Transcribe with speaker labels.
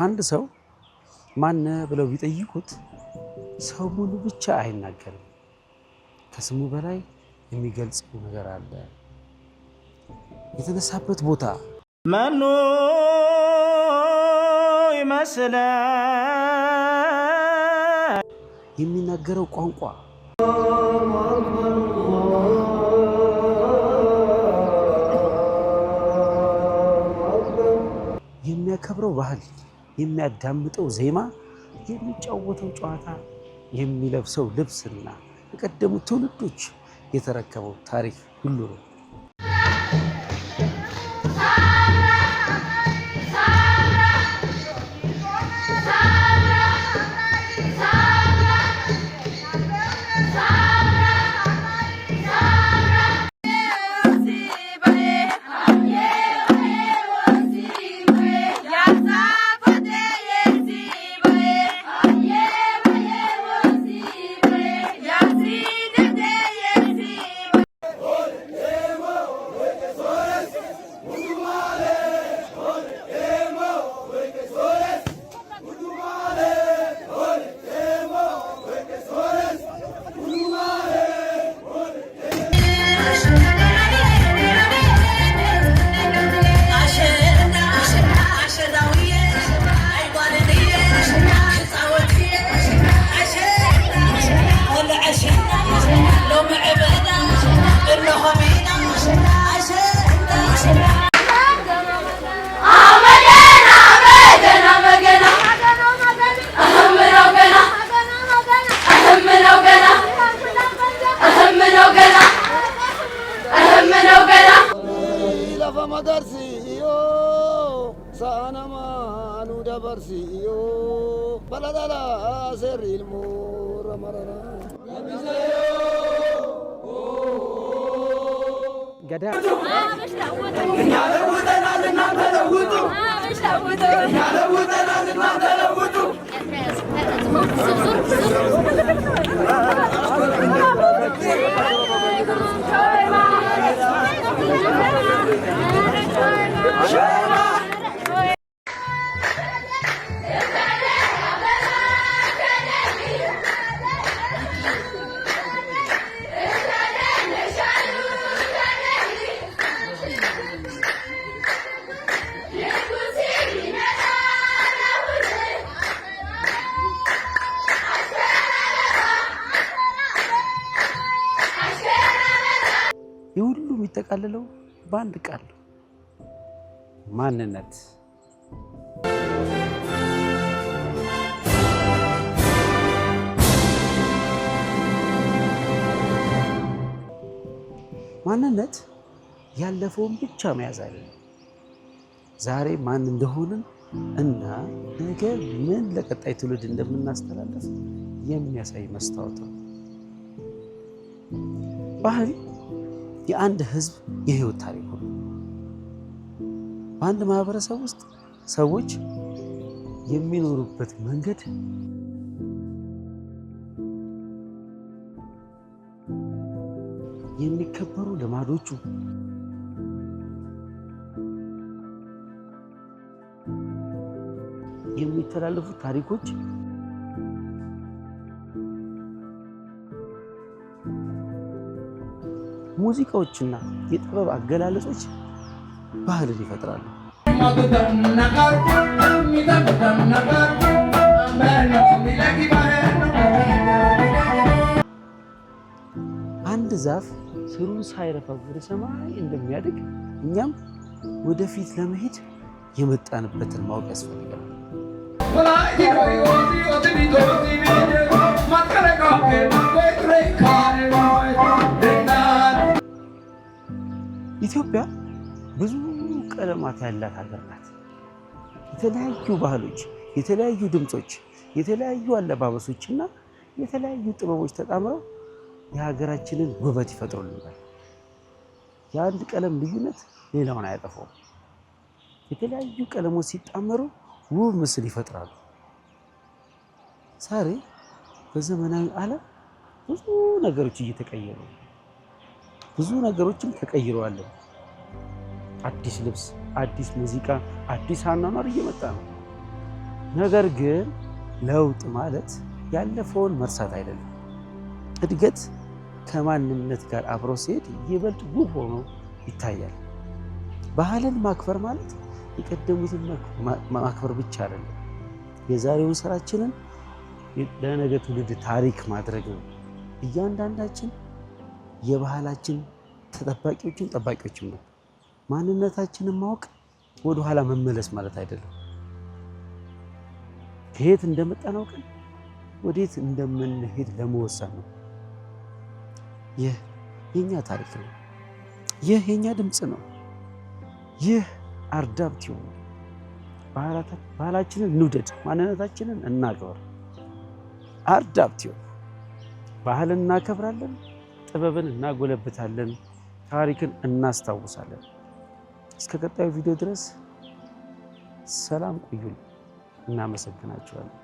Speaker 1: አንድ ሰው ማን ብለው ቢጠይቁት ሰው ሙሉ ብቻ አይናገርም። ከስሙ በላይ የሚገልጸው ነገር አለ። የተነሳበት ቦታ
Speaker 2: ማኑ ይመስላል፣
Speaker 1: የሚናገረው ቋንቋ የሚያከብረው ባህል፣ የሚያዳምጠው ዜማ፣ የሚጫወተው ጨዋታ፣ የሚለብሰው ልብስና የቀደሙት ትውልዶች የተረከበው ታሪክ ሁሉ ነው። የሁሉ የሚጠቃልለው በአንድ ቃል ማንነት። ማንነት ያለፈውን ብቻ መያዝ አይደለም፣ ዛሬ ማን እንደሆንን እና ነገ ምን ለቀጣይ ትውልድ እንደምናስተላልፍ የሚያሳይ መስታወት ነው። ባህል የአንድ ህዝብ የህይወት ታሪክ ነው። በአንድ ማህበረሰብ ውስጥ ሰዎች የሚኖሩበት መንገድ፣ የሚከበሩ ልማዶቹ፣ የሚተላለፉ ታሪኮች ሙዚቃዎችና የጥበብ አገላለጾች ባህልን ይፈጥራሉ። አንድ ዛፍ ስሩን ሳይረፋ ወደ ሰማይ እንደሚያድግ እኛም ወደፊት ለመሄድ የመጣንበትን ማወቅ ያስፈልጋል። ኢትዮጵያ ብዙ ቀለማት ያላት ሀገር ናት። የተለያዩ ባህሎች፣ የተለያዩ ድምጾች፣ የተለያዩ አለባበሶችና የተለያዩ ጥበቦች ተጣምረው የሀገራችንን ውበት ይፈጥሩልናል። የአንድ ቀለም ልዩነት ሌላውን አያጠፋውም። የተለያዩ ቀለሞች ሲጣመሩ ውብ ምስል ይፈጥራሉ። ዛሬ በዘመናዊ ዓለም ብዙ ነገሮች እየተቀየሩ ነው። ብዙ ነገሮችም ተቀይረዋል። አዲስ ልብስ፣ አዲስ ሙዚቃ፣ አዲስ አኗኗር እየመጣ ነው። ነገር ግን ለውጥ ማለት ያለፈውን መርሳት አይደለም። እድገት ከማንነት ጋር አብሮ ሲሄድ ይበልጥ ውብ ሆኖ ይታያል። ባህልን ማክበር ማለት የቀደሙትን ማክበር ብቻ አይደለም፣ የዛሬውን ስራችንን ለነገ ትውልድ ታሪክ ማድረግ ነው። እያንዳንዳችን የባህላችን ጠባቂዎችም ነው። ማንነታችንን ማወቅ ወደኋላ መመለስ ማለት አይደለም። ከየት እንደመጣን አውቀን ወዴት እንደምንሄድ ለመወሰን ነው። ይህ የኛ ታሪክ ነው። ይህ የኛ ድምፅ ነው። ይህ አርዳብ ቲዩብ ነው። ባህላችንን እንውደድ፣ ማንነታችንን እናክብር። አርዳብ ቲዩብ ባህልን እናከብራለን፣ ጥበብን እናጎለብታለን፣ ታሪክን እናስታውሳለን። እስከ ቀጣዩ ቪዲዮ ድረስ ሰላም ቆዩን። እናመሰግናችኋለን።